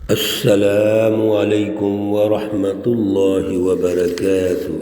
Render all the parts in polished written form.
السلام علیکم ورحمۃ اللہ وبرکاتہ۔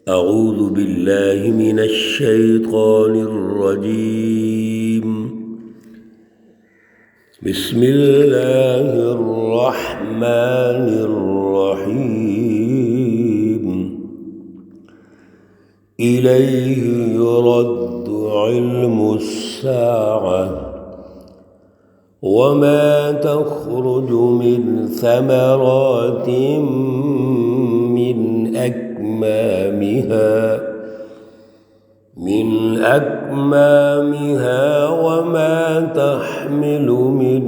اعوذ باللہ من الشیطان الرجیم، بسم اللہ الرحمن الرحیم۔ الیہ یرد علم الساعة وما تخرج من ثمرات من أكمامها وما تحمل من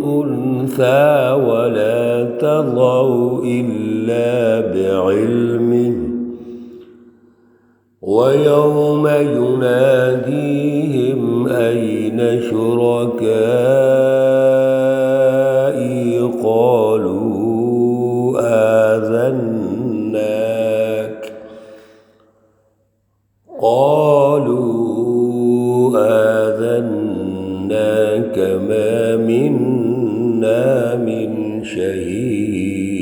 أنثى ولا تضع إلا بعلمه، ويوم يناديهم أين شركائي قالوا آذناك ما منا من شهيد۔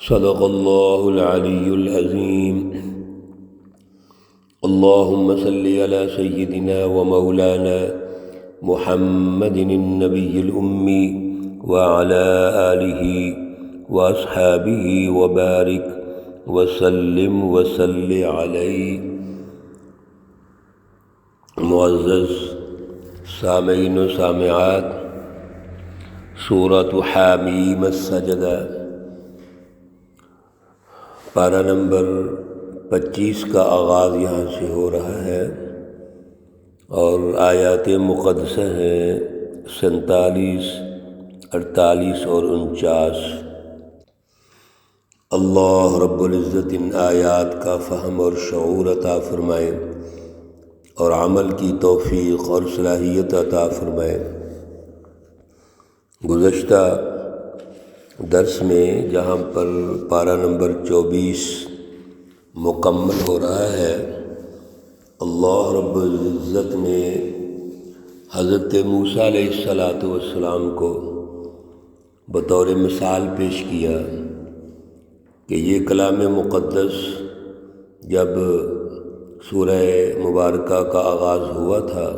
صدق اللہ العلی العظیم۔ اللہم صل علی سیدنا و مولانا محمد النبی الأمی وعلی آلہ واصحابہ وبارک وسلم وصلی علیہ۔ معزز سامعین و سامعات، سورۃ حامیم السجدہ پارہ نمبر 25 کا آغاز یہاں سے ہو رہا ہے، اور آیات مقدسہ ہیں 47، 48 اور 49۔ اللہ رب العزت ان آیات کا فہم اور شعور عطا فرمائے، اور عمل کی توفیق اور صلاحیت عطا فرمائے۔ گزشتہ درس میں جہاں پر پارہ نمبر 24 مکمل ہو رہا ہے، اللہ رب العزت نے حضرت موسیٰ علیہ السلام کو بطور مثال پیش کیا کہ یہ کلام مقدس جب سورہ مبارکہ کا آغاز ہوا تھا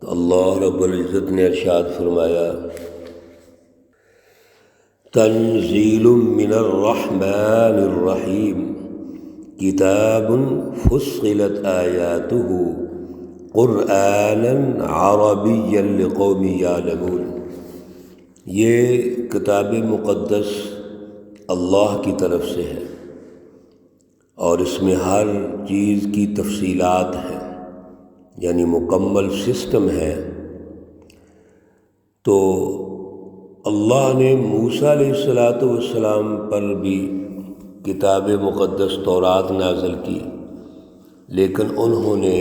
تو اللہ رب العزت نے ارشاد فرمایا، تنزیل من الرحمن الرحیم، کتاب فصلت آیاتہ قرآنا عربیا لقوم یعلمون۔ یہ کتاب مقدس اللہ کی طرف سے ہے، اور اس میں ہر چیز کی تفصیلات ہیں، یعنی مکمل سسٹم ہے۔ تو اللہ نے موسیٰ علیہ السلام پر بھی کتاب مقدس تورات نازل کی، لیکن انہوں نے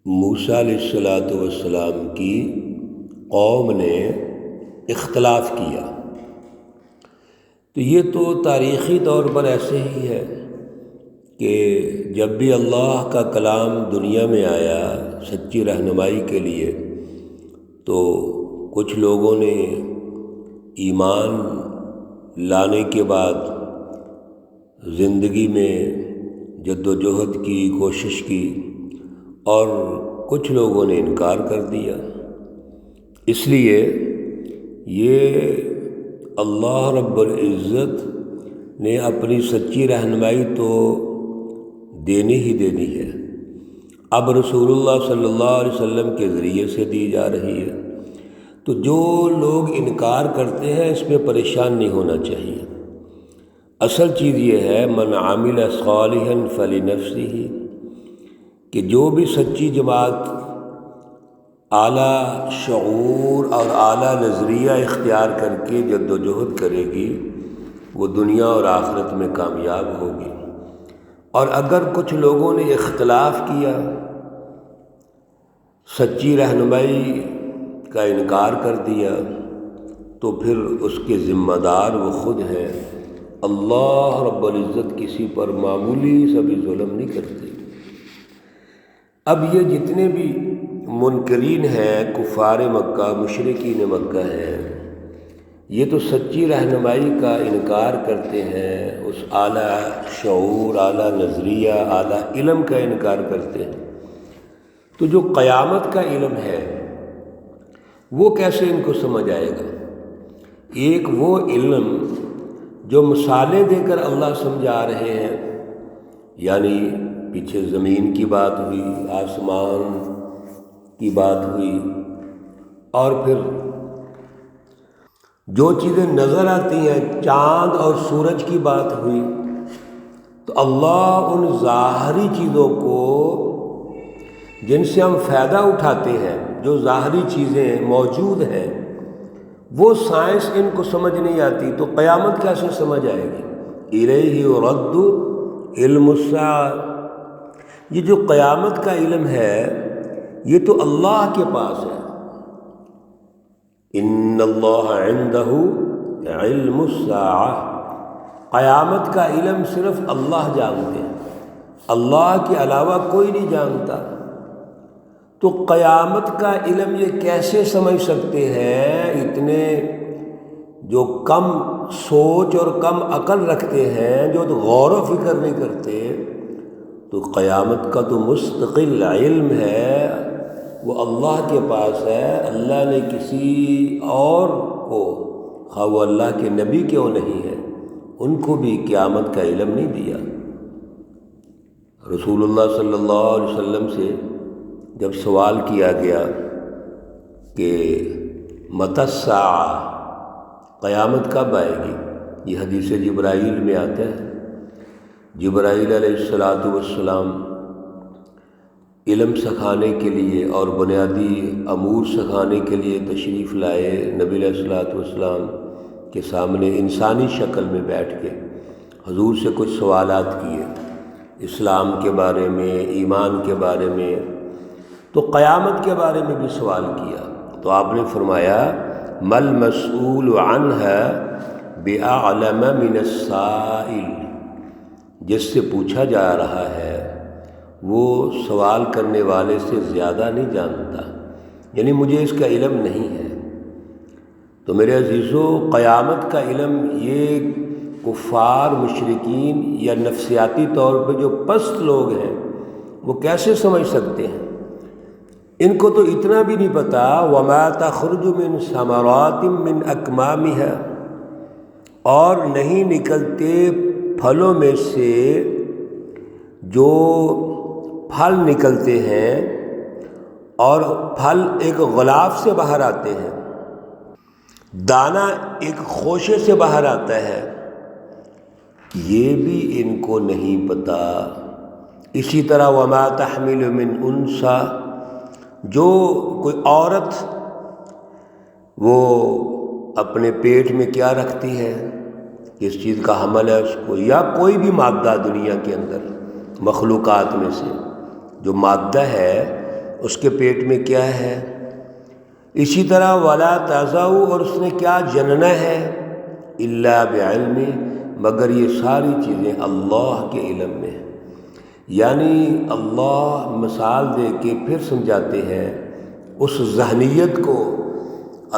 موسیٰ علیہ السلام کی قوم نے اختلاف کیا۔ تو یہ تو تاریخی طور پر ایسے ہی ہے کہ جب بھی اللہ کا کلام دنیا میں آیا سچی رہنمائی کے لیے، تو کچھ لوگوں نے ایمان لانے کے بعد زندگی میں جد و جہد کی کوشش کی، اور کچھ لوگوں نے انکار کر دیا۔ اس لیے یہ اللہ رب العزت نے اپنی سچی رہنمائی تو دینی ہی دینی ہے، اب رسول اللہ صلی اللہ علیہ وسلم کے ذریعے سے دی جا رہی ہے۔ تو جو لوگ انکار کرتے ہیں اس میں پریشان نہیں ہونا چاہیے۔ اصل چیز یہ ہے من عمل صالحا فلنفسہ، کہ جو بھی سچی جماعت اعلیٰ شعور اور اعلیٰ نظریہ اختیار کر کے جد و جہد کرے گی وہ دنیا اور آخرت میں کامیاب ہوگی۔ اور اگر کچھ لوگوں نے اختلاف کیا، سچی رہنمائی کا انکار کر دیا، تو پھر اس کے ذمہ دار وہ خود ہیں، اللہ رب العزت کسی پر معمولی سا بھی ظلم نہیں کرتے۔ اب یہ جتنے بھی منکرین ہیں، کفار مکہ، مشرکین مکہ ہیں، یہ تو سچی رہنمائی کا انکار کرتے ہیں، اس اعلیٰ شعور، اعلیٰ نظریہ، اعلیٰ علم کا انکار کرتے ہیں۔ تو جو قیامت کا علم ہے وہ کیسے ان کو سمجھ آئے گا؟ ایک وہ علم جو مثالیں دے کر اللہ سمجھا رہے ہیں، یعنی پیچھے زمین کی بات ہوئی، آسمان کی بات ہوئی، اور پھر جو چیزیں نظر آتی ہیں، چاند اور سورج کی بات ہوئی، تو اللہ ان ظاہری چیزوں کو جن سے ہم فائدہ اٹھاتے ہیں، جو ظاہری چیزیں موجود ہیں، وہ سائنس ان کو سمجھ نہیں آتی، تو قیامت کیسے سمجھ آئے گی؟ الیہ یرد علم الساعہ، یہ جو قیامت کا علم ہے یہ تو اللہ کے پاس ہے۔ ان اللہ عندہ علم الساعہ، قیامت کا علم صرف اللہ جانتے ہیں، اللہ کے علاوہ کوئی نہیں جانتا۔ تو قیامت کا علم یہ کیسے سمجھ سکتے ہیں؟ اتنے جو کم سوچ اور کم عقل رکھتے ہیں، جو غور و فکر نہیں کرتے، تو قیامت کا تو مستقل علم ہے، وہ اللہ کے پاس ہے۔ اللہ نے کسی اور کو، خواہ وہ اللہ کے نبی کیوں نہیں ہے، ان کو بھی قیامت کا علم نہیں دیا۔ رسول اللہ صلی اللہ علیہ وسلم سے جب سوال کیا گیا کہ متی الساعہ، قیامت کب آئے گی، یہ حدیث جبرائیل میں آتا ہے۔ جبرائیل علیہ السلام علم سکھانے کے لیے اور بنیادی امور سکھانے کے لیے تشریف لائے، نبی علیہ السلام کے سامنے انسانی شکل میں بیٹھ کے حضور سے کچھ سوالات کیے، اسلام کے بارے میں، ایمان کے بارے میں، تو قیامت کے بارے میں بھی سوال کیا، تو آپ نے فرمایا مل مسئول عنہا بأعلم من السائل، جس سے پوچھا جا رہا ہے وہ سوال کرنے والے سے زیادہ نہیں جانتا، یعنی مجھے اس کا علم نہیں ہے۔ تو میرے عزیزو، قیامت کا علم یہ کفار، مشرکین یا نفسیاتی طور پہ جو پست لوگ ہیں وہ کیسے سمجھ سکتے ہیں؟ ان کو تو اتنا بھی نہیں پتا وَمَا تَخْرُجُ مِن ثَمَرَاتٍ مِّنْ أَكْمَامِهَا، اور نہیں نکلتے پھلوں میں سے جو پھل نکلتے ہیں، اور پھل ایک غلاف سے باہر آتے ہیں، دانہ ایک خوشے سے باہر آتا ہے، یہ بھی ان کو نہیں پتا۔ اسی طرح وَمَا تَحْمِلُ مِنْ أُنثىٰ، جو کوئی عورت وہ اپنے پیٹ میں کیا رکھتی ہے، کس چیز کا حمل ہے اس کو، یا کوئی بھی مادہ دنیا کے اندر مخلوقات میں سے جو مادہ ہے اس کے پیٹ میں کیا ہے، اسی طرح ولا تضع، اور اس نے کیا جننا ہے، الا بعلم، مگر یہ ساری چیزیں اللہ کے علم میں ہیں۔ یعنی اللہ مثال دے کے پھر سمجھاتے ہیں، اس ذہنیت کو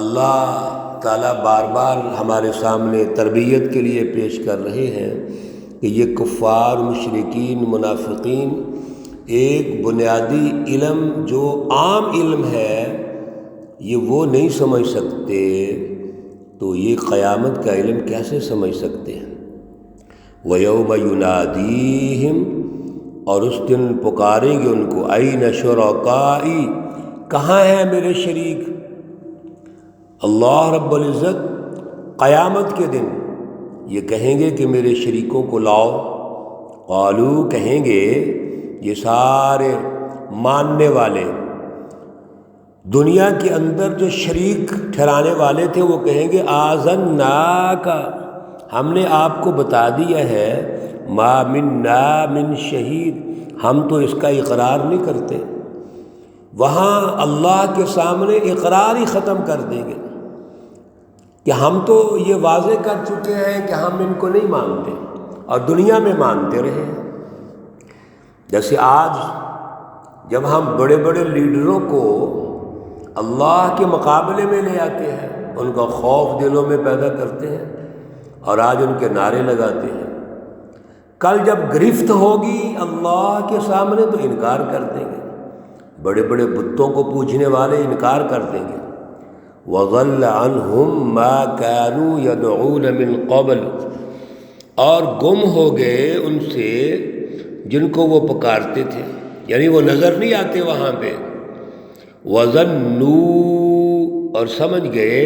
اللہ تعالیٰ بار بار ہمارے سامنے تربیت کے لیے پیش کر رہے ہیں کہ یہ کفار، مشرکین، منافقین ایک بنیادی علم جو عام علم ہے یہ وہ نہیں سمجھ سکتے، تو یہ قیامت کا علم کیسے سمجھ سکتے ہیں؟ وَيَوْمَ يُنَادِيهِمْ، اور اس دن پکاریں گے ان کو، اَيْنَ شُرَكَائِي، کہاں ہیں میرے شریک؟ اللہ رب العزت قیامت کے دن یہ کہیں گے کہ میرے شریکوں کو لاؤ، قالوا، کہیں گے یہ سارے ماننے والے، دنیا کے اندر جو شریک ٹھہرانے والے تھے وہ کہیں گے آذناک، ہم نے آپ کو بتا دیا ہے، ما منا من شہید، ہم تو اس کا اقرار نہیں کرتے۔ وہاں اللہ کے سامنے اقرار ہی ختم کر دیں گے، کہ ہم تو یہ واضح کر چکے ہیں کہ ہم ان کو نہیں مانتے اور دنیا میں مانتے رہے ہیں۔ جیسے آج جب ہم بڑے بڑے لیڈروں کو اللہ کے مقابلے میں لے آتے ہیں، ان کا خوف دلوں میں پیدا کرتے ہیں اور آج ان کے نعرے لگاتے ہیں، کل جب گرفت ہوگی اللہ کے سامنے تو انکار کر دیں گے۔ بڑے بڑے بتوں کو پوجنے والے انکار کر دیں گے۔ وَضَلَّ عَنْهُمْ مَا كَانُوا يَدْعُونَ مِنْ قَبْلُ، اور گم ہو گئے ان سے جن کو وہ پکارتے تھے، یعنی وہ نظر نہیں آتے وہاں پہ۔ وَظَنُّوا، اور سمجھ گئے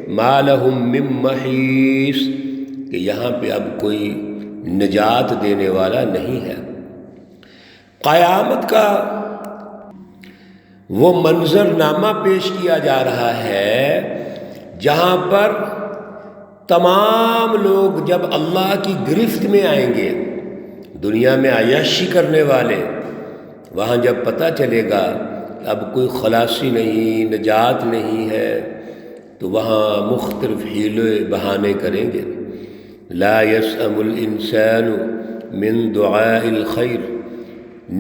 مَا لَهُم مِّن مَّحِيصٍ، کہ یہاں پہ اب کوئی نجات دینے والا نہیں ہے۔ قیامت کا وہ منظر نامہ پیش کیا جا رہا ہے جہاں پر تمام لوگ جب اللہ کی گرفت میں آئیں گے، دنیا میں عیاشی کرنے والے، وہاں جب پتہ چلے گا کہ اب کوئی خلاصی نہیں، نجات نہیں ہے، تو وہاں مختلف حیلے بہانے کریں گے۔ لا يسأم الانسان من دعاء الخیر،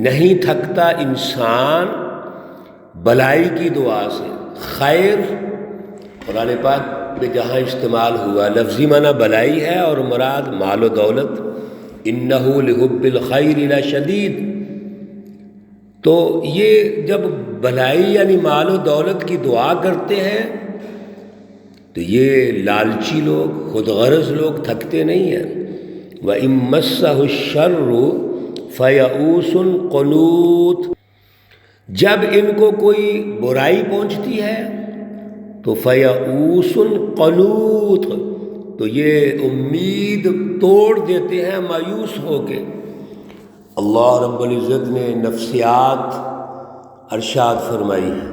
نہیں تھکتا انسان بلائی کی دعا سے۔ خیر قرآن پاک میں جہاں استعمال ہوا لفظی معنی بلائی ہے اور مراد مال و دولت، انہ لحب الخیر لشدید، تو یہ جب بلائی یعنی مال و دولت کی دعا کرتے ہیں تو یہ لالچی لوگ، خود غرض لوگ تھکتے نہیں ہیں۔ وَإِن مَّسَّهُ الشَّرُّ فَيَئُوسٌ قُنُوطٌ، جب ان کو کوئی برائی پہنچتی ہے تو فَيَئُوسٌ قُنُوطٌ، تو یہ امید توڑ دیتے ہیں مایوس ہو کے۔ اللہ رب العزت نے نفسیات ارشاد فرمائی ہے۔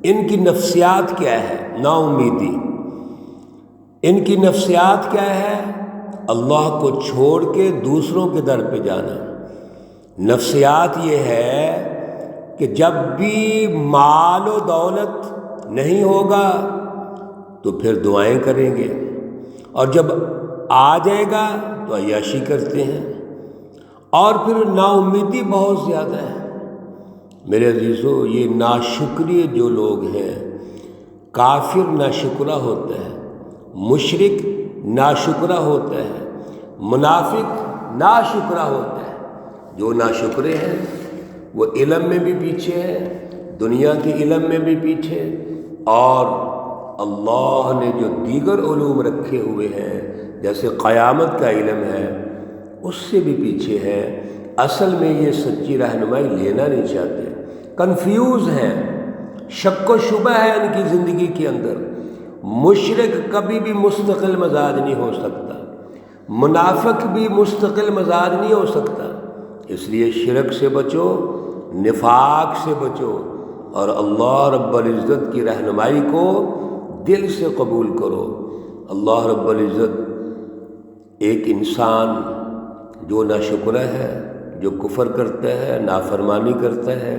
ان کی نفسیات کیا ہے؟ نا امیدی۔ ان کی نفسیات کیا ہے؟ اللہ کو چھوڑ کے دوسروں کے در پہ جانا۔ نفسیات یہ ہے کہ جب بھی مال و دولت نہیں ہوگا تو پھر دعائیں کریں گے، اور جب آ جائے گا تو عیاشی کرتے ہیں، اور پھر نا امیدی بہت زیادہ ہے۔ میرے عزیزو، یہ ناشکری جو لوگ ہیں، کافر ناشکرہ ہوتا ہے، مشرک ناشکرہ ہوتا ہے، منافق ناشکرہ ہوتا ہے۔ جو ناشکرے ہیں وہ علم میں بھی پیچھے ہیں، دنیا کے علم میں بھی پیچھے، اور اللہ نے جو دیگر علوم رکھے ہوئے ہیں جیسے قیامت کا علم ہے اس سے بھی پیچھے ہے۔ اصل میں یہ سچی رہنمائی لینا نہیں چاہتے، کنفیوز ہیں، شک و شبہ ہے ان کی زندگی کے اندر۔ مشرک کبھی بھی مستقل مزاج نہیں ہو سکتا، منافق بھی مستقل مزاج نہیں ہو سکتا۔ اس لیے شرک سے بچو، نفاق سے بچو، اور اللہ رب العزت کی رہنمائی کو دل سے قبول کرو۔ اللہ رب العزت ایک انسان جو ناشکرہ ہے، جو کفر کرتا ہے، نافرمانی کرتا ہے،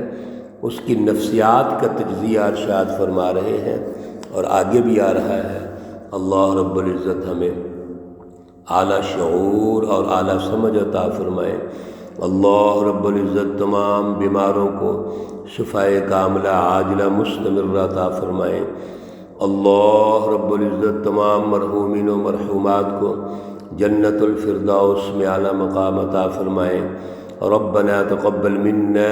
اس کی نفسیات کا تجزیہ ارشاد فرما رہے ہیں، اور آگے بھی آ رہا ہے۔ اللہ رب العزت ہمیں اعلیٰ شعور اور اعلیٰ سمجھ عطا فرمائے۔ اللہ رب العزت تمام بیماروں کو شفائے کاملہ عاجلہ مستمرہ عطا فرمائے۔ اللہ رب العزت تمام مرحومین و مرحومات کو جنت الفردوس میں اعلیٰ مقام عطا فرمائے۔ ربنا تقبل منا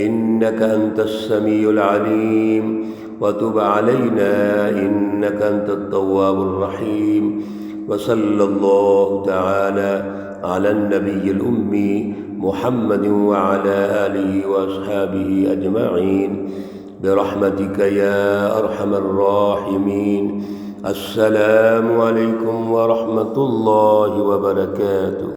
انك انت السميع العليم وتب علينا انك انت التواب الرحيم، وصلى الله تعالى على النبي الأمي محمد وعلى آله وأصحابه أجمعين برحمتك يا أرحم الراحمين۔ السلام عليكم ورحمة الله وبركاته۔